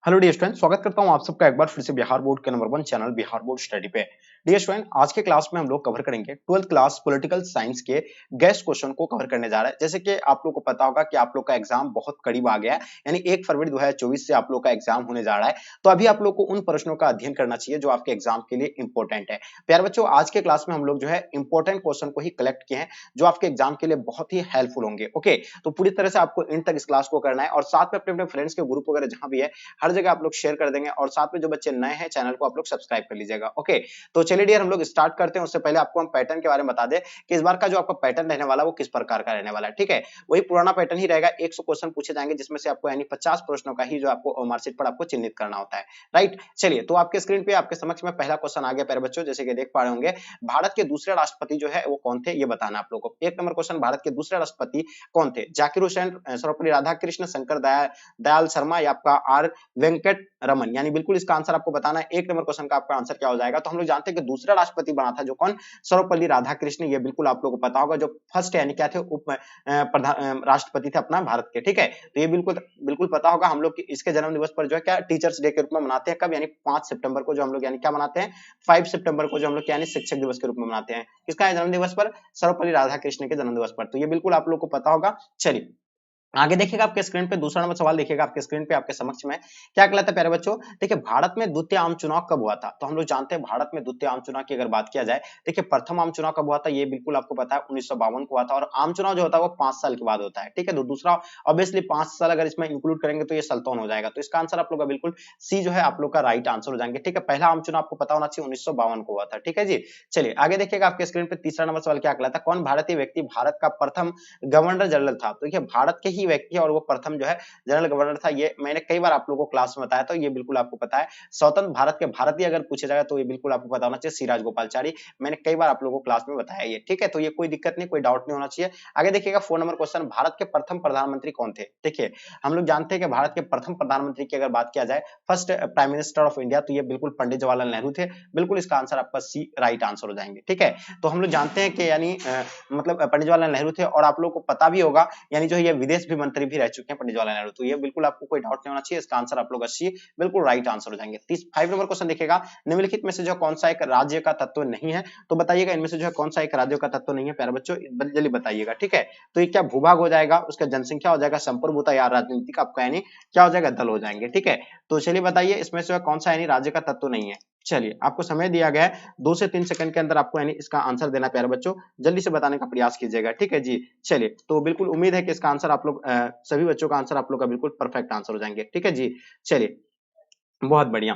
Hello dear student, स्वागत करता हूं आप सबका एक बार फिर से बिहार बोर्ड के number 1 channel Bihar board study पे। डियर स्टूडेंट, आज के क्लास में हम लोग कवर करेंगे 12th क्लास पॉलिटिकल साइंस के गेस्ट क्वेश्चन को कवर करने जा रहे हैं। जैसे कि आप लोग को पता होगा कि आप लोग का एग्जाम बहुत करीब आ गया है, यानी 1 फरवरी 2024 से आप लोग का एग्जाम होने जा रहा है। तो अभी आप लोग को उन प्रश्नों का अध्ययन करना चाहिए जो आपके एग्जाम के लिए इंपॉर्टेंट है। प्यारे बच्चों, आज के क्लास में हम लोग जो है इंपॉर्टेंट क्वेश्चन को ही कलेक्ट किए हैं जो आपके एग्जाम के लिए बहुत ही हेल्पफुल होंगे। ओके, तो पूरी तरह से आपको इन तक इस क्लास को करना है और साथ में अपने फ्रेंड्स के ग्रुप वगैरह जहां भी है हर जगह आप लोग शेयर कर देंगे और साथ में जो बच्चे नए हैं चैनल को आप लोग सब्सक्राइब कर लीजिएगा। ओके, तो चलिए डियर हम लोग स्टार्ट करते हैं। उससे पहले आपको हम पैटर्न के बारे में बता दें कि इस बार का जो आपका पैटर्न रहने वाला है वो किस प्रकार का रहने वाला है। ठीक है, वही पुराना पैटर्न ही रहेगा। 100 क्वेश्चन पूछे जाएंगे जिसमें से आपको यानी 50 प्रश्नों का ही जो आपको मार्कशीट पर आपको चिन्हित करना होता है। राइट, चलिए तो आपके स्क्रीन पे आपके समक्ष में पहला क्वेश्चन आ गया प्यारे बच्चों। जैसे कि देख पा रहे होंगे, भारत के दूसरे राष्ट्रपति जो है वो कौन थे ये बताना आप लोगों को। 1 नंबर क्वेश्चन, भारत के दूसरे राष्ट्रपति कौन थे? जाकिर हुसैन, सर्वपल्ली राधाकृष्ण, शंकर दयाल शर्मा या आपका आर वेंकट रमन, यानी बिल्कुल इसका आंसर आपको बताना है। 1 नंबर क्वेश्चन का आपका आंसर क्या हो जाएगा? तो हम लोग जानते हैं कि दूसरा राष्ट्रपति बना था जो कौन? सर्वपल्ली राधाकृष्ण। ये बिल्कुल आप लोगों को पता होगा। जो फर्स्ट यानी क्या थे? उप राष्ट्रपति थे अपना भारत के। ठीक है, तो ये बिल्कुल बिल्कुल पता होगा। हम लोग इसके जन्म दिवस पर जो है क्या टीचर्स डे के रूप में मनाते हैं। कब? यानी 5 सितंबर को जो हम लोग यानी क्या मनाते हैं? 5 सितंबर को जो हम लोग यानी शिक्षक दिवस के रूप में मनाते हैं। किसका है जन्म दिवस पर? सर्वपल्ली राधाकृष्ण के जन्म दिवस पर। तो ये बिल्कुल आप लोग को पता होगा। चलिए आगे देखिएगा आपके स्क्रीन पे दूसरा नंबर सवाल देखिएगा आपके स्क्रीन पे आपके समक्ष में क्या कहलाता है प्यारे बच्चों। देखिए, भारत में द्वितीय आम चुनाव कब हुआ था? तो हम लोग जानते हैं भारत में द्वितीय आम चुनाव की अगर बात किया जाए, देखिए प्रथम आम चुनाव कब हुआ था ये बिल्कुल आपको पता है 1952 को हुआ था। और आम चुनाव जो होता है वो 5 साल के बाद होता है। ठीक है, तो दूसरा ऑब्वियसली 5 साल अगर इसमें इंक्लूड करेंगे तो ये सल्तौन हो जाएगा। तो इसका आंसर आप लोग का बिल्कुल सी जो है आप लोग का राइट आंसर हो जाएंगे। ठीक है, पहला आम चुनाव आपको पता होना चाहिए 1952 को हुआ था। ठीक है जी, चलिए आगे देखिएगा आपके स्क्रीन पे तीसरा नंबर सवाल क्या कहलाता है? कौन भारतीय व्यक्ति भारत का प्रथम गवर्नर जनरल था? तो देखिए भारत के ही व्यक्ति और वो प्रथम जो है जनरल गवर्नर था। ये मैंने कई बार आप लोगों को क्लास में बताया था, ये बिल्कुल आपको पता है। स्वतंत्र भारत के भारतीय अगर पूछे जाएगा तो ये बिल्कुल आपको पता होना चाहिए सी राजगोपालचारी। मैंने कई बार आप लोगों को क्लास में बताया ये। ठीक है, तो ये कोई दिक्कत नहीं, कोई डाउट नहीं होना चाहिए। आगे देखिएगा 4 नंबर क्वेश्चन, भारत के प्रथम प्रधानमंत्री कौन थे? देखिए हम लोग जानते हैं कि भारत के प्रथम प्रधानमंत्री की अगर बात किया जाए, first prime minister of India, तो ये बिल्कुल पंडित जवाहरलाल नेहरू थे। बिल्कुल इसका आंसर आपका सी राइट आंसर हो जाएंगे। ठीक है, तो हम लोग जानते हैं कि यानी मतलब पंडित जवाहरलाल नेहरू थे। और आप लोग को पता भी होगा यानी जो ये विदेश भी मंत्री भी रह चुके हैं पंडित जवाहरलाल नेहरू। तो ये बिल्कुल आपको कोई डाउट नहीं होना चाहिए। इसका आंसर आप लोग सी बिल्कुल राइट आंसर हो जाएंगे। 5 नंबर क्वेश्चन देखिएगा, निम्नलिखित में से जो कौन सा एक राज्य का तत्व नहीं है? तो बताइएगा इनमें से जो है कौन सा एक राज्य का तत्व नहीं है प्यारे बच्चों, जल्दी बताइएगा। ठीक है, तो ये क्या भूभाग हो जाएगा, उसका जनसंख्या हो जाएगा, संप्रभुता या राजनीतिक आपका यानी क्या हो जाएगा? दल हो जाएंगे। ठीक है, तो चलिए बताइए इसमें से कौन सा यानी राज्य का तत्व नहीं है। चलिए आपको समय दिया गया है 2 से 3 सेकंड के अंदर आपको यानी इसका आंसर देना प्यारे बच्चों, जल्दी से बताने का प्रयास कीजिएगा। ठीक है जी, चलिए तो बिल्कुल उम्मीद है कि इसका आंसर आप लोग सभी बच्चों का आंसर आप लोग का बिल्कुल परफेक्ट आंसर हो जाएंगे। ठीक है जी, चलिए बहुत बढ़िया।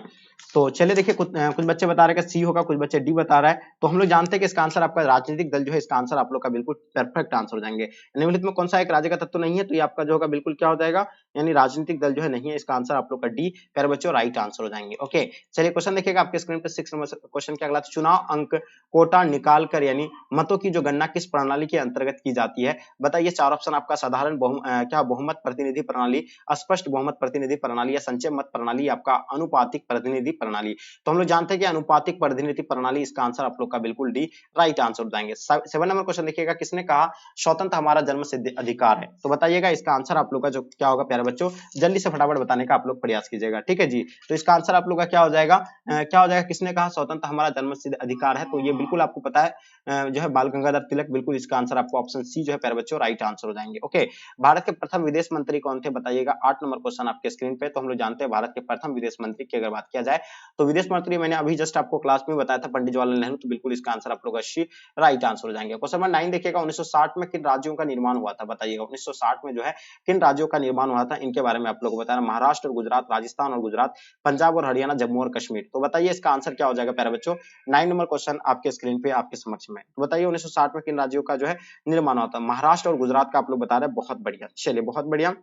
तो चलिए देखिए कुछ बच्चे बता रहे हैं कि सी होगा, कुछ बच्चे डी बता रहा है। तो हम लोग जानते हैं कि इसका आंसर आपका राजनीतिक दल जो है इसका आंसर आप लोग का बिल्कुल परफेक्ट आंसर हो जाएंगे। निम्नलिखित में कौन सा एक राज्य का तत्व नहीं है? तो ये आपका जो होगा बिल्कुल क्या हो जाएगा, यानी राजनीतिक दल जो है नहीं है। इसका आंसर आप लोग का डी प्यारे बच्चों राइट आंसर हो जाएंगे। ओके, चलिए क्वेश्चन देखिएगा आपके स्क्रीन पे 6 नंबर क्वेश्चन क्या कहलाता है? चुनाव अंक कोटा निकाल कर यानी मतों की जो गणना किस प्रणाली के अंतर्गत की जाती है? बताइए। 4 ऑप्शन आपका साधारण क्या बहुमत प्रतिनिधि प्रणाली, स्पष्ट बहुमत प्रतिनिधि प्रणाली या संचय मत प्रणाली, आपका अनुपातिक प्रतिनिधि प्रणाली। तो हम लोग जानते हैं कि अनुपातिक प्रतिनिधि प्रणाली, इसका आंसर आप लोग का बिल्कुल डी राइट आंसर हो जाएंगे। 7 नंबर क्वेश्चन देखिएगा, किसने कहा स्वतंत्र हमारा जन्म सिद्ध अधिकार है? तो बताइएगा इसका आंसर आप लोग का जो क्या होगा प्यारे बच्चों, जल्दी से फटाफट बताने का आप लोग प्रयास कीजिएगा। ठीक है जी, तो इसका आंसर आप लोग का क्या हो जाएगा, क्या हो जाएगा? किसने कहा स्वतंत्र हमारा जन्म सिद्ध अधिकार है? तो ये बिल्कुल आपको पता है जो है बाल गंगाधर तिलक। बिल्कुल इसका आंसर आपको ऑप्शन सी जो है प्यारे बच्चों राइट आंसर हो जाएंगे। ओके, भारत के प्रथम विदेश मंत्री कौन थे? बताइएगा। 8 नंबर क्वेश्चन आपके स्क्रीन पे। तो हम लोग जानते हैं भारत के प्रथम विदेश मंत्री की अगर बात किया जाए तो विदेश मंत्री मैंने अभी जस्ट आपको क्लास में बताया था पंडित जवाहरलाल नेहरू। तो बिल्कुल इसका आंसर आप लोग सी राइट आंसर हो जाएंगे। क्वेश्चन नंबर 9 देखिएगा, 1960 में किन राज्यों का निर्माण हुआ था? बताइएगा 1960 में जो है किन राज्यों का निर्माण हुआ था, इनके बारे में आप लोग को बताना। महाराष्ट्र और गुजरात, राजस्थान और गुजरात, पंजाब और हरियाणा, जम्मू और कश्मीर। तो बताइए इसका आंसर क्या हो जाएगा प्यारे बच्चों। 9 नंबर क्वेश्चन आपके स्क्रीन पे आपके समक्ष में। तो बताइए 1960 में किन राज्यों का जो है निर्माण हुआ था? महाराष्ट्र और गुजरात का आप लोग बता रहे हैं। बहुत बढ़िया, चलिए बहुत बढ़िया,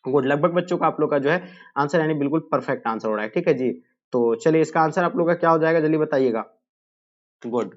गुड। लगभग बच्चों का आप लोग का जो है आंसर यानी बिल्कुल परफेक्ट आंसर हो रहा है। ठीक है जी, तो चलिए इसका आंसर आप लोग का क्या हो जाएगा, जल्दी बताइएगा। गुड,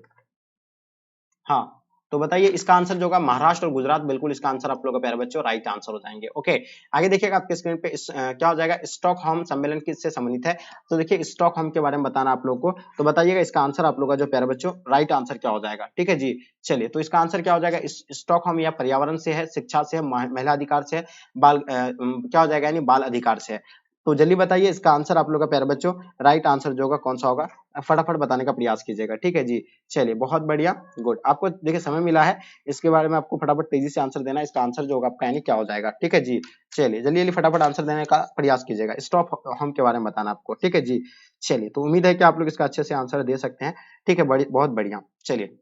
हाँ, तो बताइए इसका आंसर जो होगा महाराष्ट्र और गुजरात, बिल्कुल इसका आंसर आप लोग का प्यारे बच्चों राइट आंसर हो जाएंगे। ओके, आगे देखिएगा आपके स्क्रीन पे क्या हो जाएगा, स्टॉकहोम सम्मेलन किससे संबंधित है? तो देखिए स्टॉकहोम के बारे में बताना आप लोग को। तो बताइएगा इसका आंसर आप लोग का जो प्यारे बच्चों राइट आंसर क्या हो जाएगा। ठीक है जी, चलिए तो इसका आंसर क्या हो जाएगा, स्टॉकहोम या पर्यावरण से है, शिक्षा से है, महिला अधिकार से है, क्या हो जाएगा यानी बाल अधिकार से है। तो जल्दी बताइए इसका आंसर आप लोग का प्यारे बच्चों, राइट आंसर जो होगा कौन सा होगा, फटाफट बताने का प्रयास कीजिएगा। ठीक है जी, चलिए बहुत बढ़िया, गुड। आपको देखिए समय मिला है, इसके बारे में आपको फटाफट तेजी से आंसर देना है। इसका आंसर जो होगा आपका यानी क्या हो जाएगा। ठीक है जी, चलिए जल्दी जल्दी फटाफट आंसर देने का प्रयास कीजिएगा। स्टॉक होम के बारे में बताना आपको। ठीक है जी, चलिए तो उम्मीद है कि आप लोग इसका अच्छे से आंसर दे सकते हैं। ठीक है, बहुत बढ़िया। चलिए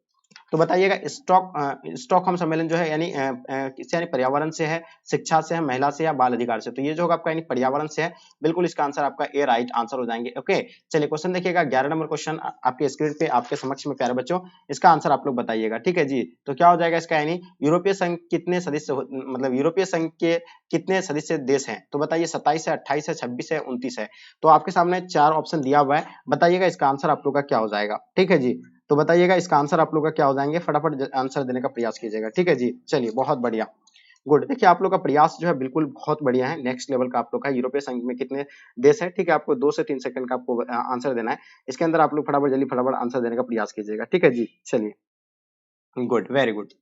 तो बताइएगा स्टॉकहोम सम्मेलन जो है यानी किससे, यानी पर्यावरण से है, शिक्षा से है, महिला से या बाल अधिकार से। तो ये जो होगा आपका यानी पर्यावरण से है, बिल्कुल इसका आंसर आपका ए राइट आंसर हो जाएंगे। ओके, चलिए क्वेश्चन देखिएगा 11 नंबर क्वेश्चन आपके स्क्रीन पे आपके समक्ष में प्यारे बच्चों, इसका आंसर आप लोग बताइएगा। ठीक है जी, तो क्या हो जाएगा इसका, यानी यूरोपीय संघ कितने सदस्य मतलब यूरोपीय संघ के कितने सदस्य देश हैं, तो बताइए 27 है, 28 है, 26 है, 29 है। तो आपके सामने 4 ऑप्शन दिया हुआ है, बताइएगा इसका आंसर आप लोग का क्या हो जाएगा। ठीक है जी, तो बताइएगा इसका आंसर आप लोग का क्या हो जाएंगे, फटाफट आंसर देने का प्रयास कीजिएगा। ठीक है जी, चलिए बहुत बढ़िया, गुड। देखिए आप लोग का प्रयास जो है बिल्कुल बहुत बढ़िया है, नेक्स्ट लेवल का आप लोग का। यूरोपीय संघ में कितने देश है, ठीक है, आपको 2 से 3 सेकंड का आपको आंसर देना है। इसके अंदर आप लोग फटाफट जल्दी फटाफट आंसर देने का प्रयास कीजिएगा। ठीक है जी, चलिए गुड, वेरी गुड।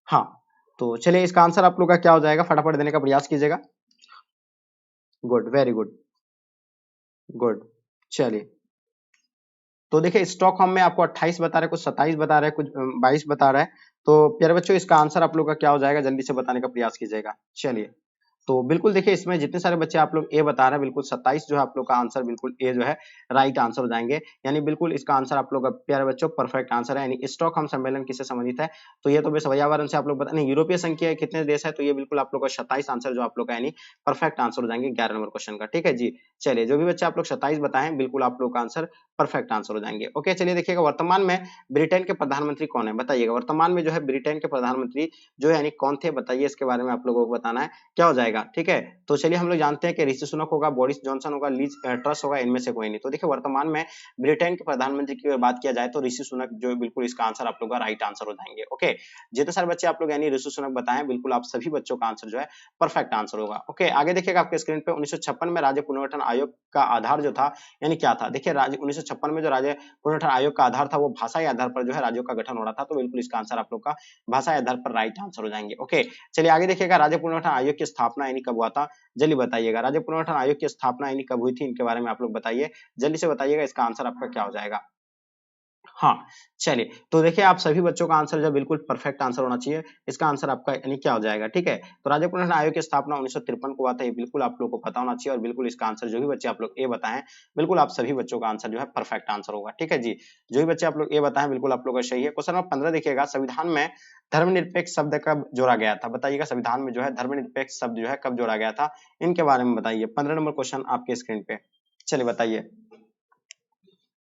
हाँ, तो चलिए इसका आंसर आप लोग का क्या हो जाएगा, फटाफट देने का प्रयास कीजिएगा। Good, very good, good. चलिए तो देखिए स्टॉकहोम में आपको 28 बता रहे हैं, कुछ 27 बता रहे हैं, कुछ 22 बता रहा है। तो प्यारे बच्चों इसका आंसर आप लोग का क्या हो जाएगा, जल्दी से बताने का प्रयास कीजिएगा। चलिए तो बिल्कुल देखिए इसमें जितने सारे बच्चे आप लोग ए बता रहे हैं, बिल्कुल 27 जो है आप लोग का आंसर, बिल्कुल ए जो है राइट आंसर हो जाएंगे। यानी बिल्कुल इसका आंसर आप लोग का प्यारे बच्चों परफेक्ट आंसर है। यानी स्टॉकहोम सम्मेलन किससे संबंधित है, तो ये तो बस पर्यावरण से आप लोग बता नहीं, यूरोपीय संघ के कितने देश है, तो ये बिल्कुल आप लोग का 27 आंसर जो आप लोग का यानी परफेक्ट आंसर हो जाएंगे 11 नंबर क्वेश्चन का। ठीक है जी, चलिए जो भी बच्चे आप लोग 27 बताएं, बिल्कुल आप लोग का आंसर परफेक्ट आंसर हो जाएंगे। ओके, चलिए देखिएगा वर्तमान में ब्रिटेन के प्रधानमंत्री कौन है, बताइएगा वर्तमान में जो है ब्रिटेन के प्रधानमंत्री जो है यानी कौन थे, बताइए इसके बारे में आप लोगों को बताना है, क्या हो जाएगा। ठीक है, तो चलिए हम लोग जानते हैं कि ऋषि सुनक होगा, बोरिस जॉनसन होगा, लीज ट्रस होगा, इनमें से कोई नहीं। तो देखिए वर्तमान में ब्रिटेन के प्रधानमंत्री की अगर बात किया जाए तो ऋषि सुनक जो बिल्कुल इसका आंसर आप लोग का राइट आंसर हो जाएंगे। ओके, जितने सारे बच्चे आप लोग यानी ऋषि सुनक बताएं, बिल्कुल आप सभी बच्चों का आंसर जो है परफेक्ट आंसर होगा। ओके, आगे देखिएगा आपके स्क्रीन पे 1956 में राज्य पुनर्गठन आयोग का आधार जो था यानी क्या था। देखिए राज्य 1956 में जो राज्य पुनर्गठन आयोग का आधार था वो भाषाई आधार पर जो है राज्यों का गठन हो रहा था। तो बिल्कुल इसका आंसर आप लोग का भाषाई आधार पर राइट आंसर हो जाएंगे। ओके, चलिए आगे देखिएगा राज्य पुनर्गठन आयोग की स्थापना यानी कब हुआ था, जल्दी बताइएगा। राज्य पुनर्गठन आयोग की स्थापना यानी कब हुई थी, इनके बारे में आप लोग बताइए, जल्दी से बताइएगा, इसका आंसर आपका क्या हो जाएगा। हाँ, चलिए तो देखिए आप सभी बच्चों का आंसर जो बिल्कुल परफेक्ट आंसर होना चाहिए। इसका आंसर आपका यानी क्या हो जाएगा। ठीक है, तो राज्य पुनर्गठन आयोग की स्थापना 1953 को हुआ था, ये बिल्कुल आप लोगों को पता होना चाहिए। और बिल्कुल इसका आंसर जो भी बच्चे आप लोग ए बताएं, बिल्कुल आप सभी बच्चों का आंसर जो है परफेक्ट आंसर होगा। ठीक है जी, जो भी बच्चे आप लोग ए बताएं, बिल्कुल आप लोग का सही है। क्वेश्चन नंबर 15 देखिएगा, संविधान में धर्मनिरपेक्ष शब्द कब जोड़ा गया था, बताइएगा संविधान में जो है धर्मनिरपेक्ष शब्द जो है कब जोड़ा गया था, इनके बारे में बताइए। 15 नंबर क्वेश्चन आपके स्क्रीन पे, चलिए बताइए।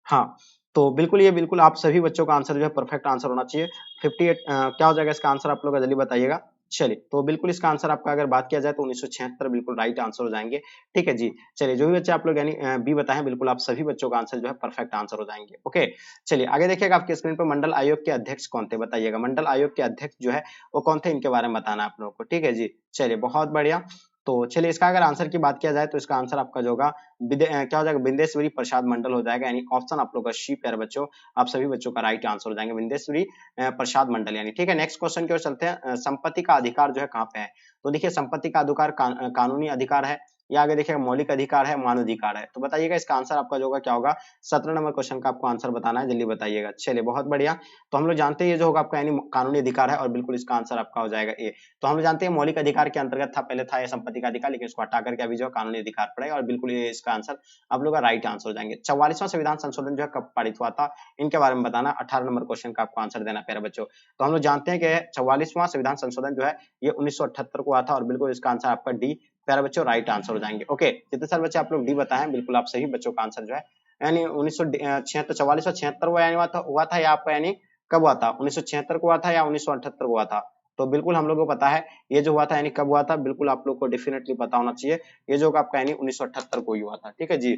हाँ, तो बिल्कुल ये बिल्कुल आप सभी बच्चों का आंसर जो है परफेक्ट आंसर होना चाहिए। 58 क्या हो जाएगा इसका आंसर आप लोग जल्दी बताइएगा। चलिए तो बिल्कुल इसका आंसर आपका अगर बात किया जाए तो 1976 बिल्कुल राइट आंसर हो जाएंगे। ठीक है जी, चलिए जो भी बच्चे आप लोग यानी बी बताएं, बिल्कुल आप सभी बच्चों का आंसर जो है परफेक्ट आंसर हो जाएंगे। ओके, चलिए आगे देखिएगा आपके स्क्रीन पर मंडल आयोग के अध्यक्ष कौन थे, बताइएगा मंडल आयोग के अध्यक्ष जो है वो कौन थे, इनके बारे में बताना आप लोगों को। ठीक है जी, चलिए बहुत बढ़िया। तो चलिए इसका अगर आंसर की बात किया जाए तो इसका आंसर आपका जो होगा क्या हो जाएगा, बिंदेश्वरी प्रसाद मंडल हो जाएगा। यानी ऑप्शन आप लोग का सी प्यारे बच्चों, आप सभी बच्चों का राइट आंसर हो जाएंगे बिंदेश्वरी प्रसाद मंडल यानी। ठीक है, नेक्स्ट क्वेश्चन की ओर चलते हैं। संपत्ति का अधिकार जो है कहाँ पे है, तो देखिए संपत्ति का अधिकार कानूनी अधिकार है, या आगे देखिएगा मौलिक अधिकार है, मानवाधिकार है। तो बताइएगा इसका आंसर आपका जो होगा क्या होगा। 17 नंबर क्वेश्चन का आपको आंसर बताना है, जल्दी बताइएगा। चलिए बहुत बढ़िया, तो हम लोग जानते हैं ये जो होगा आपका यानी कानूनी अधिकार है, और बिल्कुल इसका आंसर आपका हो जाएगा ए। तो हम लोग जानते हैं मौलिक अधिकार के अंतर्गत था, पहले था ये संपत्ति का अधिकार, लेकिन इसको हटा करके अभी जो है कानूनी अधिकार पड़ेगा, और बिल्कुल ये इसका आंसर आप लोग का राइट आंसर हो जाएंगे। 44वां संविधान संशोधन जो है कब पारित हुआ था, इनके बारे में बताना। 18 नंबर क्वेश्चन का आपको आंसर देना प्यारे बच्चों। तो हम लोग जानते हैं कि 44वां संविधान संशोधन जो है ये 1978 को हुआ था, और बिल्कुल इसका आंसर आपका डी प्यारे बच्चों राइट आंसर हो जाएंगे। ओके, जितने सारे बच्चे आप लोग डी बताएं, बिल्कुल आप सही बच्चों का आंसर जो है यानी 1976 44 76 यानी हुआ था या आपका यानी कब हुआ था, 1976 को हुआ था या 1978 को हुआ था। तो बिल्कुल हम लोग को पता है ये जो हुआ था यानी कब हुआ था, बिल्कुल आप लोग को डेफिनेटली पता होना चाहिए। ये जो आपका यानी 1978 को ही हुआ था। ठीक है जी,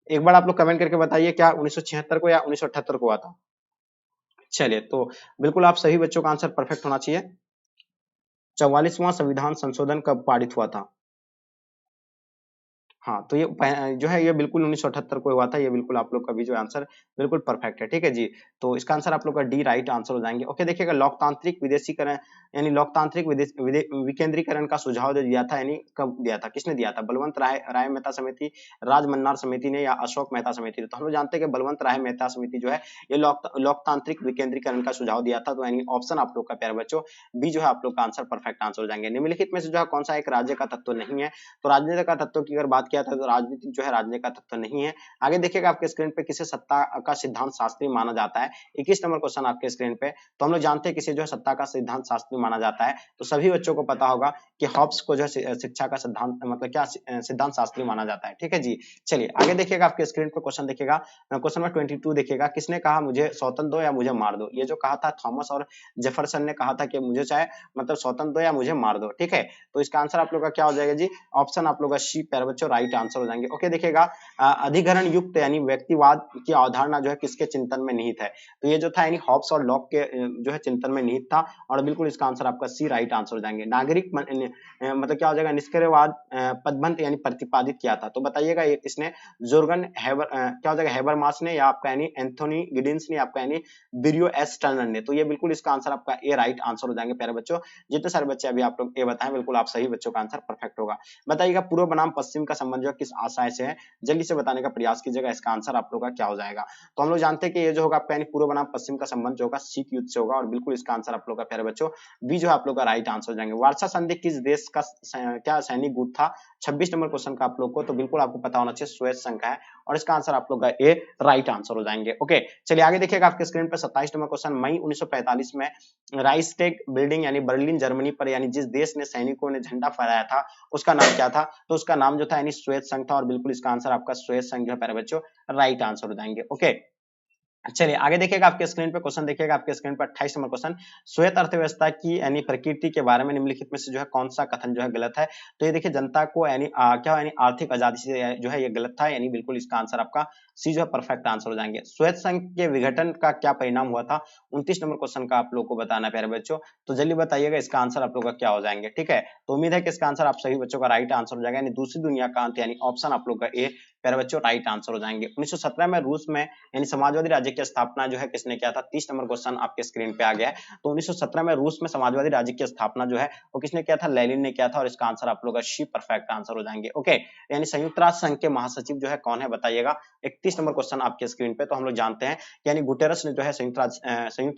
एक बार आप लोग कमेंट करके बताइए क्या 1976 को या 1978 को हुआ था। चलिए तो बिल्कुल आप सभी बच्चों का आंसर परफेक्ट होना चाहिए। 44वां संविधान संशोधन कब पारित हुआ था। हाँ, तो ये जो है ये बिल्कुल 1978 को हुआ था। ये बिल्कुल आप लोग का भी जो आंसर बिल्कुल परफेक्ट है, ठीक है जी। तो इसका आंसर आप लोग का डी राइट आंसर हो जाएंगे। ओके, देखिएगा लोकतांत्रिक विदेशीकरण यानी लोकतांत्रिक विकेंद्रीकरण का सुझाव जो दिया था यानी कब दिया था, किसने दिया था? बलवंत राय राय मेहता समिति, राज मन्नार समिति ने, या अशोक मेहता समिति ने? तो हम लोग जानते हैं कि बलवंत राय मेहता समिति जो है ये लोकतांत्रिक विकेंद्रीकरण का सुझाव दिया था। तो यानी ऑप्शन आप लोग का प्यारे बच्चों बी जो है आप लोग का आंसर परफेक्ट आंसर हो जाएंगे। निम्नलिखित में से जो है कौन सा एक राज्य का तत्व नहीं है? तो राजनीति का तत्व की अगर बात किया था तो राजनीति जो है राजनीति का तत्व नहीं है। आगे देखिएगा आपके स्क्रीन पे किसे सत्ता का सिद्धांत शास्त्री माना जाता है। 21 नंबर क्वेश्चन आपके स्क्रीन पे। तो हम लोग जानते हैं किसे जो है सत्ता का सिद्धांत शास्त्री माना जाता है। तो सभी बच्चों को पता होगा कि हॉब्स को जो है शिक्षा का सिद्धांत मतलब क्या सिद्धांत शास्त्री माना जाता है, ठीक है जी। चलिए आगे देखिएगा आपके स्क्रीन पे क्वेश्चन देखिएगा, क्वेश्चन नंबर 22 देखिएगा, किसने कहा मुझे स्वतंत्र दो या मुझे मार दो? ये जो कहा था थॉमस और जेफरसन ने कहा था कि मुझे चाहे मतलब स्वतंत्र दो या मुझे मार दो, ठीक है। तो इसका आंसर आप लोग का क्या हो जाएगा जी? ऑप्शन आप लोग का सी प्यारे बच्चों राइट आंसर हो जाएंगे। ओके, देखिएगा अधिग्रहण युक्त यानी व्यक्तिवाद की अवधारणा जो है किसके चिंतन में निहित है? तो ये जो था यानी हॉब्स और लॉक के जो है चिंतन में निहित था, और बिल्कुल इसका आंसर आपका सी राइट आंसर हो जाएंगे। नागरिक मतलब क्या हो जाएगा? निष्क्रियवाद पदबंध यानी प्रतिपादित किया था। तो बताइएगा इसने जोर्गन क्या हो जाएगा? हेबरमास ने, या आपका यानी एंथोनी गिडिंस ने, आपका यानी बिरियो एस टर्नर ने? तो ये बिल्कुल इसका आंसर आपका ए राइट आंसर हो जाएंगे प्यारे बच्चों। जितने सारे बच्चे अभी आप लोग ये बताएं बिल्कुल आप सही बच्चों का आंसर परफेक्ट होगा। बताइएगा पूर्व बनाम पश्चिम का संबंध जो किस आशय से है? जल्दी से बताने का प्रयास कीजिएगा, इसका आंसर आप लोग का क्या हो जाएगा? तो हम लोग जानते हैं कि ये जो होगा आपका यानी पूर्व बनाम पश्चिम का संबंध जो होगा शीत युद्ध से होगा, और बिल्कुल इसका आंसर आप लोग का प्यारे बच्चों बी जो है आप लोग का राइट आंसर हो जाएंगे। वार्सा संधि किस देश का क्या सैनिक गुट था? 26 नंबर क्वेश्चन का आप लोग को तो बिल्कुल आपको पता होना चाहिए स्वेत संघ का है, और इसका आंसर आप लोग का ए राइट आंसर हो जाएंगे। ओके, चलिए आगे देखिएगा आपके स्क्रीन पर 27 नंबर क्वेश्चन, मई 1945 में राइक्सटैग बिल्डिंग यानी बर्लिन जर्मनी पर यानी जिस देश ने सैनिकों ने झंडा फहराया था उसका नाम क्या था? तो उसका नाम जो था यानी श्वेत संघ था, और बिल्कुल इसका आंसर आपका श्वेत संघ है प्यारे बच्चों राइट आंसर हो जाएंगे। ओके, चलिए आगे देखिएगा आपके स्क्रीन पे क्वेश्चन देखिएगा आपके स्क्रीन पर 28 नंबर क्वेश्चन, श्वेत अर्थव्यवस्था की यानी प्रकृति के बारे में निम्नलिखित में से जो है कौन सा कथन जो है गलत है? तो ये देखिए जनता को यानी क्या यानी आर्थिक आजादी से जो है ये गलत था, यानी बिल्कुल इसका आंसर आपका सी जो है परफेक्ट आंसर हो जाएंगे। श्वेत संघ के विघटन का क्या परिणाम हुआ था? 29 नंबर क्वेश्चन का आप लोग को बताना है प्यारे बच्चों, तो जल्दी बताइएगा इसका आंसर आप लोग का क्या हो जाएंगे, ठीक है। तो उम्मीद है कि इसका आंसर आप सभी बच्चों का राइट आंसर हो जाएगा, यानी दूसरी दुनिया का अंत यानी ऑप्शन आप लोग का ए प्यारे बच्चों राइट आंसर हो जाएंगे। 1917 में रूस में यानी समाजवादी राज्य की स्थापना जो है किसने किया था? 30 नंबर क्वेश्चन आपके स्क्रीन पे आ गया है। तो 1917 में रूस में समाजवादी राज्य की स्थापना जो है वो किसने किया था? लेनिन ने किया था, और इसका आंसर आप लोग का सी परफेक्ट आंसर हो जाएंगे। ओके, यानी संयुक्त राष्ट्र संघ के महासचिव जो है कौन है बताइएगा? 31 नंबर क्वेश्चन आपके स्क्रीन पे। तो हम लोग जानते हैं यानी गुटेरस ने जो है संयुक्त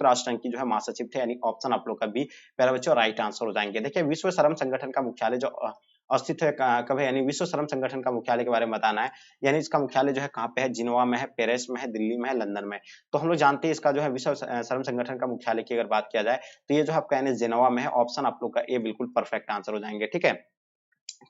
राष्ट्र संघ की जो है महासचिव थे, यानी ऑप्शन आप लोग का बी प्यारे बच्चों राइट आंसर हो जाएंगे। देखिए विश्व श्रम संगठन का मुख्यालय जो अस्तित्व है कब है, यानी विश्व श्रम संगठन का मुख्यालय के बारे में बताना है, यानी इसका मुख्यालय जो है कहाँ पे है? जिनोवा में है, पेरिस में है, दिल्ली में है, लंदन में। तो हम लोग जानते हैं इसका जो है विश्व श्रम संगठन का मुख्यालय की अगर बात किया जाए तो ये जो आपका यानी जिनोवा में है, ऑप्शन आप लोग का ए बिल्कुल परफेक्ट आंसर हो जाएंगे, ठीक है।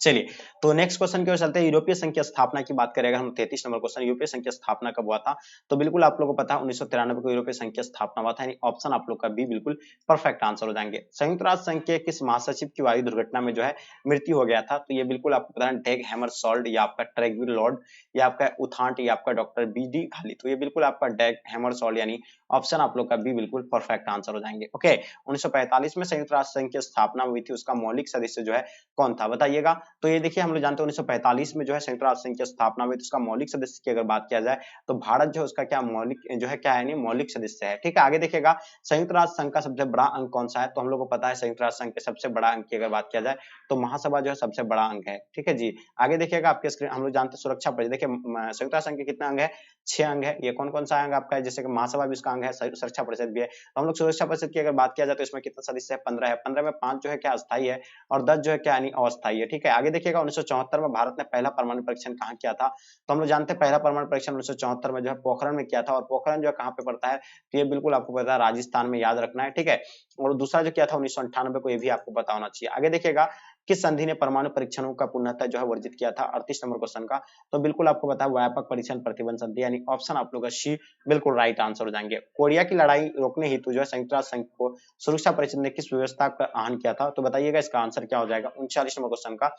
चलिए, तो नेक्स्ट क्वेश्चन की ओर चलते हैं। यूरोपीय संघ की स्थापना की बात करें अगर हम, 33 नंबर क्वेश्चन, यूरोपीय संघ की स्थापना कब हुआ था? तो बिल्कुल आप लोगों को पता है 1993 को यूरोपीय संघ की स्थापना हुआ था, यानी ऑप्शन आप लोग का बी बिल्कुल परफेक्ट आंसर हो जाएंगे। संयुक्त राष्ट्र संघ के किस महासचिव की वायु दुर्घटना में जो है मृत्यु हो गया था? तो ये बिल्कुल आपको पता है डेग हैमरशोल्ड, या आपका ट्रेगविल लॉर्ड, या आपका उथांट, या आपका डॉक्टर बी डी घाली। तो ये बिल्कुल आपका डेग हैमरशोल्ड यानी ऑप्शन आप लोग का बी बिल्कुल परफेक्ट आंसर हो जाएंगे। ओके, 1945 में संयुक्त राष्ट्र संघ की स्थापना हुई थी, उसका मौलिक सदस्य जो है कौन था बताइएगा? तो ये देखिए हम लोग जानते हैं 1945 में जो है संयुक्त राष्ट्र संघ की स्थापना हुई, तो उसका मौलिक सदस्य की अगर बात किया जाए तो भारत जो है उसका क्या मौलिक जो है क्या है, नहीं मौलिक सदस्य है, ठीक है। आगे देखिएगा संयुक्त राष्ट्र संघ का सबसे बड़ा अंग कौन सा है? तो हम लोग को पता है संयुक्त राष्ट्र संघ के सबसे बड़ा अंग की अगर बात किया जाए तो महासभा जो है सबसे बड़ा अंग है, ठीक है जी। आगे देखिएगा आपके स्क्रीन, हम लोग जानते हैं सुरक्षा परिषद, देखिए संयुक्त राष्ट्र संघ के कितना अंग है? 6 अंग है। ये कौन कौन सा अंग आपका है? जैसे कि महासभा भी उसका अंग है, सुरक्षा परिषद भी है। तो हम लोग सुरक्षा परिषद की अगर बात किया जाए तो इसमें कितना सदस्य है? 15 है। 15 में 5 जो है क्या अस्थायी है, और 10 जो है क्या यानी अस्थायी है, ठीक है। आगे देखिएगा 1974 में भारत ने पहला परमाणु परीक्षण कहाँ किया था? तो हम लोग जानते हैं पहला परमाणु परीक्षण 1974 में जो है पोखरण में किया था, और पोखरण जो है कहाँ पे पड़ता है? तो ये बिल्कुल आपको पता है राजस्थान में, याद रखना है, ठीक है। और दूसरा जो किया था 1998 को, ये भी आपको पता होना चाहिए। आगे देखिएगा किस संधि ने परमाणु परीक्षणों का पूर्णतः जो है वर्जित किया था? 38 नंबर क्वेश्चन का। तो बिल्कुल आपको पता है व्यापक परीक्षण प्रतिबंध संधि, यानी ऑप्शन आप लोग का सी बिल्कुल राइट आंसर हो जाएंगे। कोरिया की लड़ाई रोकने हेतु जो है संयुक्त राष्ट्र संघ को सुरक्षा परिषद ने किस व्यवस्था का आह्वान किया था? तो बताइएगा इसका आंसर क्या हो जाएगा 39 नंबर क्वेश्चन का।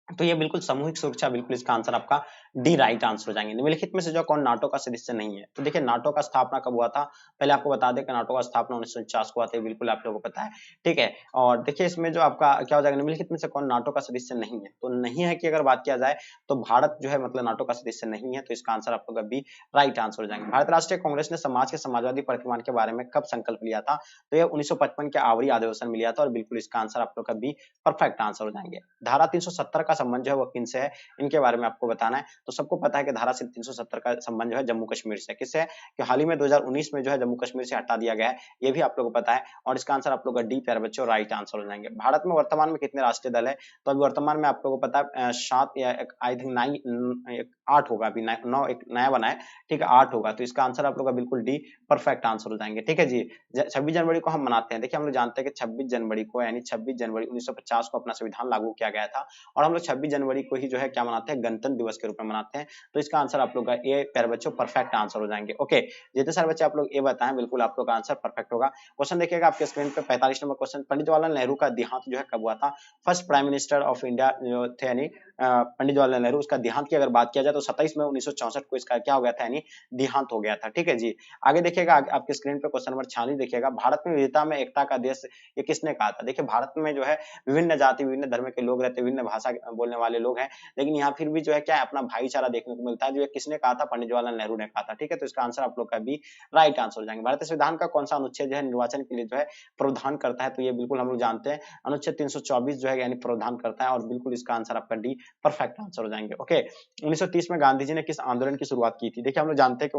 तो ये बिल्कुल सामूहिक सुरक्षा, बिल्कुल इसका आंसर आपका डी राइट आंसर हो जाएंगे। निम्नलिखित में से जो कौन नाटो का सदस्य नहीं है? तो देखिए नाटो का स्थापना कब हुआ था, पहले आपको बता दें कि नाटो का स्थापना 1949 को हुआ था, बिल्कुल आप लोगों को पता है, ठीक है। और देखिए इसमें जो आपका क्या हो जाएगा, निम्नलिखित में से कौन नाटो का सदस्य नहीं है? तो नहीं है की अगर बात किया जाए तो भारत जो है मतलब नाटो का सदस्य नहीं है, तो इसका आंसर आप लोग बी राइट आंसर हो जाएंगे। भारतीय राष्ट्रीय कांग्रेस ने समाज के समाजवादी प्रतिमान के बारे में कब संकल्प लिया था? तो यह 1955 के आवरी अधिवेशन में लिया था, और बिल्कुल इसका आंसर आप लोग का बी परफेक्ट आंसर हो जाएंगे। धारा 370 का संबंध जो है वो किनसे है, इनके बारे में आपको बताना है। तो सबको पता है कि धारा 370 का संबंध जो है जम्मू कश्मीर से, किससे है कि हाल ही में 2019 में जो है जम्मू कश्मीर से हटा दिया गया है, ये भी आप लोगों को पता है। और इसका आंसर आप लोग का डी प्यारे बच्चों राइट आंसर हो जाएंगे। भारत में वर्तमान में कितने राष्ट्रीय दल है? तो अभी वर्तमान में आप लोगों को पता है 7 या आई थिंक 9 8 होगा, अभी 9 एक नया बना है, ठीक है 8 होगा। तो इसका आंसर आप लोग का बिल्कुल डी परफेक्ट आंसर हो जाएंगे, ठीक है जी। 26 जनवरी को हम मनाते हैं, देखिए हम लोग जानते हैं कि 26 जनवरी को यानी 26 जनवरी 1950 को अपना संविधान लागू किया गया था, और हम लोग 26 जनवरी को ही जो है क्या मनाते हैं, गणतंत्र दिवस के रूप में मनाते हैं। तो इसका आंसर आप लोग का ए प्यारे बच्चों परफेक्ट आंसर हो जाएंगे। ओके, जितने सारे बच्चे आप लोग ए बताएं, बिल्कुल आप लोग का आंसर परफेक्ट होगा। क्वेश्चन देखिएगा आपके स्क्रीन पे 45 नंबर क्वेश्चन, पंडित जवाहरलाल नेहरू का देहांत जो है कब हुआ था? First prime minister of India जो थे यानी पंडित जवाहरलाल नेहरू, उसका देहांत की अगर बात किया जाए तो 27 मई 1964 को इसका क्या हो गया था, यानी देहांत हो गया था, ठीक है जी। आगे देखिएगा आपके स्क्रीन पे क्वेश्चन नंबर 46 देखिएगा, भारत में विविधता में एकता का देश ये किसने कहा था? देखिए भारत में जो है विभिन्न जाति विभिन्न धर्म के लोग रहते हैं, विभिन्न भाषा बोलने वाले लोग हैं, लेकिन यहाँ फिर भी जो है क्या है अपना भाईचारा देखने को मिलता है, जो ये किसने कहा था? पंडित जवाहरलाल नेहरू ने कहा था, ठीक है। तो इसका आंसर आप लोग का भी राइट आंसर हो जाएंगे। भारतीय संविधान का कौन सा अनुच्छेद जो है निर्वाचन के लिए जो है प्रावधान करता है? तो ये बिल्कुल हम लोग जानते हैं, अनुच्छेद 324 जो है यानी प्रावधान करता है, और बिल्कुल इसका आंसर आपका डी परफेक्ट आंसर हो जाएंगे। ओके, 1930 में गांधी जी ने किस आंदोलन की शुरुआत की थी? देखिए हम लोग जानते हैं कि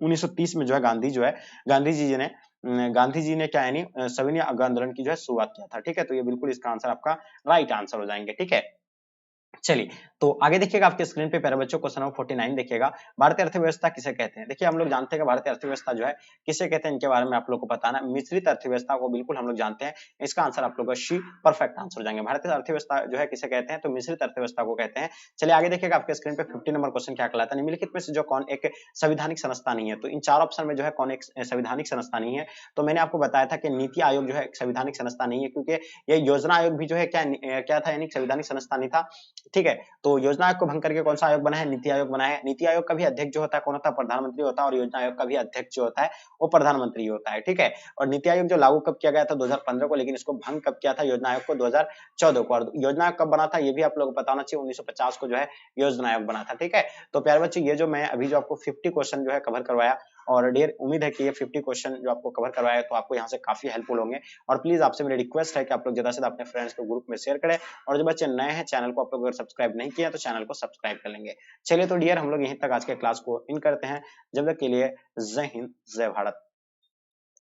1930 में जो है गांधी जी ने क्या यानी सविनय आंदोलन की जो है शुरुआत किया था, ठीक है। तो ये बिल्कुल इसका आंसर आपका राइट आंसर हो जाएंगे, ठीक है। चलिए, तो आगे देखिएगा आपके स्क्रीन पे प्यारे बच्चों क्वेश्चन नंबर 49 देखिएगा, भारतीय अर्थव्यवस्था किसे कहते हैं? देखिए हम लोग जानते हैं कि भारतीय अर्थव्यवस्था जो है किसे कहते हैं, इनके बारे में आप लोग को बताना है। मिश्रित अर्थव्यवस्था को बिल्कुल हम लोग जानते हैं, इसका आंसर आप लोग का सी परफेक्ट आंसर हो जाएंगे। भारतीय अर्थव्यवस्था जो है किसे कहते हैं? तो मिश्रित अर्थव्यवस्था को कहते हैं। चलिए आगे देखिएगा आपके स्क्रीन पे 50 नंबर क्वेश्चन क्या कहलाता है, निम्नलिखित में से जो कौन एक संवैधानिक संस्था नहीं है? तो इन चार ऑप्शन में जो है कौन एक संवैधानिक संस्था नहीं है? तो मैंने आपको बताया था कि नीति आयोग जो है एक संवैधानिक संस्था नहीं है, क्योंकि ये योजना आयोग भी जो है क्या था, यानी संवैधानिक संस्था नहीं था, ठीक है। तो योजना आयोग को भंग करके कौन सा आयोग बना है? नीति आयोग बना है। नीति आयोग का भी अध्यक्ष जो होता है कौन होता है? प्रधानमंत्री होता है, और योजना आयोग का भी अध्यक्ष जो होता है वो प्रधानमंत्री होता है, ठीक है। और नीति आयोग जो लागू कब किया गया था? 2015 को, लेकिन इसको भंग कब किया था योजना आयोग को? 2014 को। और योजना आयोग कब बना था ये भी आप लोगों को पता होना चाहिए, 1950 को जो है योजना आयोग बना था, ठीक है। तो प्यारे बच्चों ये जो मैं अभी जो आपको 50 क्वेश्चन जो है कवर करवाया, और डियर उम्मीद है कि ये 50 क्वेश्चन जो आपको कवर करवाया तो आपको यहाँ से काफी हेल्पफुल होंगे। और प्लीज आपसे मेरी रिक्वेस्ट है कि आप लोग ज्यादा से ज्यादा अपने फ्रेंड्स को ग्रुप में शेयर करें, और जो बच्चे नए हैं चैनल को आप लोग अगर सब्सक्राइब नहीं किया तो चैनल को सब्सक्राइब कर लेंगे। चलिए तो डियर हम लोग यहीं तक आज के क्लास को इन करते हैं, जब तक के लिए जय हिंद जय भारत।